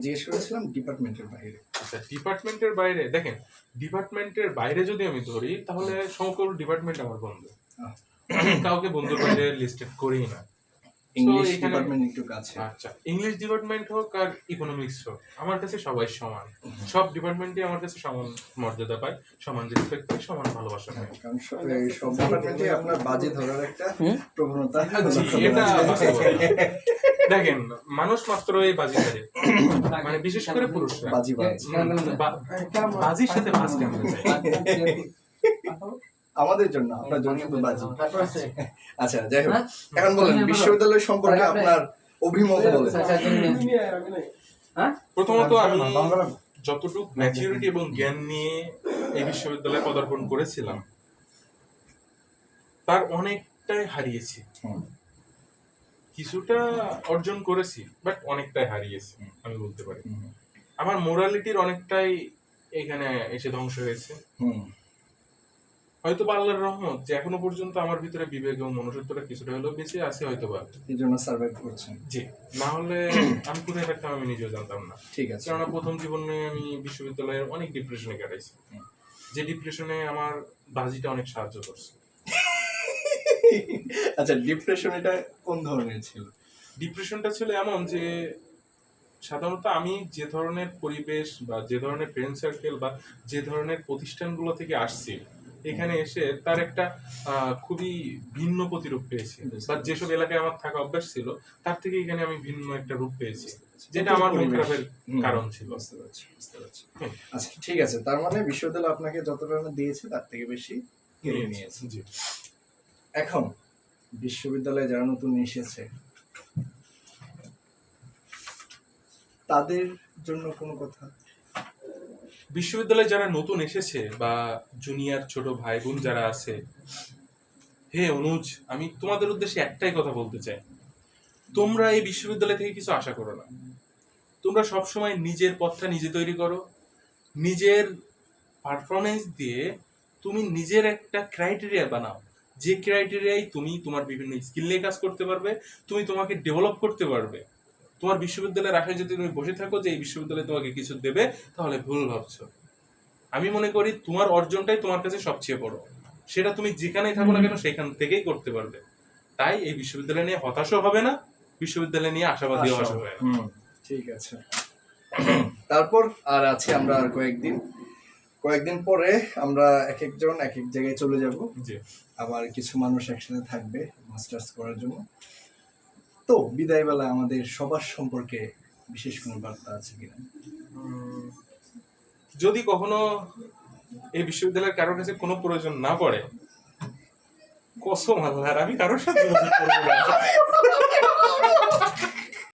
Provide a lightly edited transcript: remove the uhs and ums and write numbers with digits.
জিজ্ঞেস করেছিলাম ডিপার্টমেন্টের বাইরে। আচ্ছা, ডিপার্টমেন্টের বাইরে দেখেন, ডিপার্টমেন্টের বাইরে যদি আমি ধরি তাহলে সকল ডিপার্টমেন্ট আমার বন্ধু। আমি কাউকে বন্ধুর বাইরে লিস্টেড করি না। ইংলিশ ডিপার্টমেন্ট একটু কাছে। আচ্ছা, ইংলিশ ডিপার্টমেন্ট হোক আর ইকোনমিক্স হোক, আমার কাছে সবাই সমান। সব ডিপার্টমেন্টই আমার কাছে সমান মর্যাদা পায়, সমান রেসপেক্ট পায়, সমান ভালোবাসা পায়। কারণ সব ডিপার্টমেন্টে আপনার বাজি ধরার একটা প্রবণতা। এটা দেখেন, মানুষ মাত্র এই বাজি ধরে, মানে বিশেষ করে পুরুষরা বাজির সাথে মাছ কেমন যায় আমাদের জন্য, আপনার জন্য শুধু বাজি। আচ্ছা, যাই হোক, এখন বলেন বিশ্ববিদ্যালয় সম্পর্কে আপনার অভিমত বলেন। প্রথমত আমি যতটুকু ম্যাচুরিটি এবং জ্ঞান নিয়ে এই বিশ্ববিদ্যালয়ে পদার্পণ করেছিলাম তার অনেকটাই হারিয়েছি। কিছুটা অর্জন করেছি, বাট অনেকটাই হারিয়েছি আমি বলতে পারি। আমার মোরালিটির অনেকটাই এখানে এসে ধ্বংস হয়েছে। হয়তো আল্লাহর রহমত যে এখনো পর্যন্ত আমার ভিতরে বিবেক এবং মনুষ্যত্বটা কিছুটা হলেও বেঁচে আছে, হয়তো বা এই জন্য সার্ভাইভ করছেন। জি, না হলে আমি কোথায় থাকতাম আমি নিজেও জানতাম না। ঠিক আছে, কেননা প্রথম জীবনে আমি বিশ্ববিদ্যালয়ের অনেক ডিপ্রেশনে কাটাইছি, যে ডিপ্রেশনে আমার বাজিটা অনেক সাহায্য করছে। আচ্ছা, ডিপ্রেশন এটা কোন ধরনের ছিল? ডিপ্রেশনটা ছিল এমন যে সাধারণত আমি যে ধরনের পরিবেশ বা যে ধরনের ফ্রেন্ড সার্কেল বা যে ধরনের প্রতিষ্ঠানগুলো থেকে আসছি, এখানে এসে তার একটা খুবই ভিন্ন প্রতিরূপ পেয়েছি। বা যেসব এলাকায় আমার থাকা অভ্যাস ছিল তার থেকে এখানে আমি ভিন্ন একটা রূপ পেয়েছি, যেটা আমার মন খারাপের কারণ ছিল। বুঝতে পারছি। আচ্ছা, ঠিক আছে, তার মানে বিশ্ববিদ্যালয় আপনাকে যতটা দিয়েছে তার থেকে বেশি কেড়ে নিয়েছে। জি। এখন বিশ্ববিদ্যালয়ে যারা নতুন এসেছে তাদের জন্য কোনো কথা? বিশ্ববিদ্যালয়ে যারা নতুন এসেছে বা জুনিয়র ছোট ভাই বোন যারা আছে, হে অনুজ, আমি তোমাদের উদ্দেশ্যে একটাই কথা বলতে চাই, তোমরা এই বিশ্ববিদ্যালয় থেকে কিছু আশা করো না। তোমরা সবসময় নিজের পথটা নিজে তৈরি করো, নিজের পারফরমেন্স দিয়ে তুমি নিজের একটা ক্রাইটেরিয়া বানাও, যে ক্রাইটেরিয়ায় তুমি তোমার বিভিন্ন স্কিল নিয়ে কাজ করতে পারবে, তুমি তোমাকে ডেভেলপ করতে পারবে। তোমার বিশ্ববিদ্যালয়ের আশায় যদি তুমি বসে থাকো যে এই বিশ্ববিদ্যালয় তোমাকে কিছু দেবে, তাহলে ভুল ভাবছো। আমি মনে করি তোমার অর্জনটাই তোমার কাছে সবচেয়ে বড়, সেটা তুমি যেখানেই থাকো না কেন সেখান থেকেই করতে পারবে। তাই এই বিশ্ববিদ্যালয় নিয়ে হতাশও হবে না, বিশ্ববিদ্যালয় নিয়ে আশাবাদীও হবে না। ঠিক আছে, তারপর আর আছে আমরা আর কয়েকদিন পরে আমরা এক একজন এক এক জায়গায় চলে যাব। আবার কিছু মানুষ একসাথে থাকবে মাস্টার্স করার জন্য। তো বিদায় বেলা আমাদের সবার সম্পর্কে বিশেষ কোনো বার্তা আছে কিনা? যদি কখনো এই বিশ্ববিদ্যালয়ের কারোর কাছে কোনো প্রয়োজন না পড়ে, কসম আল্লাহর আমি কারোর সাথে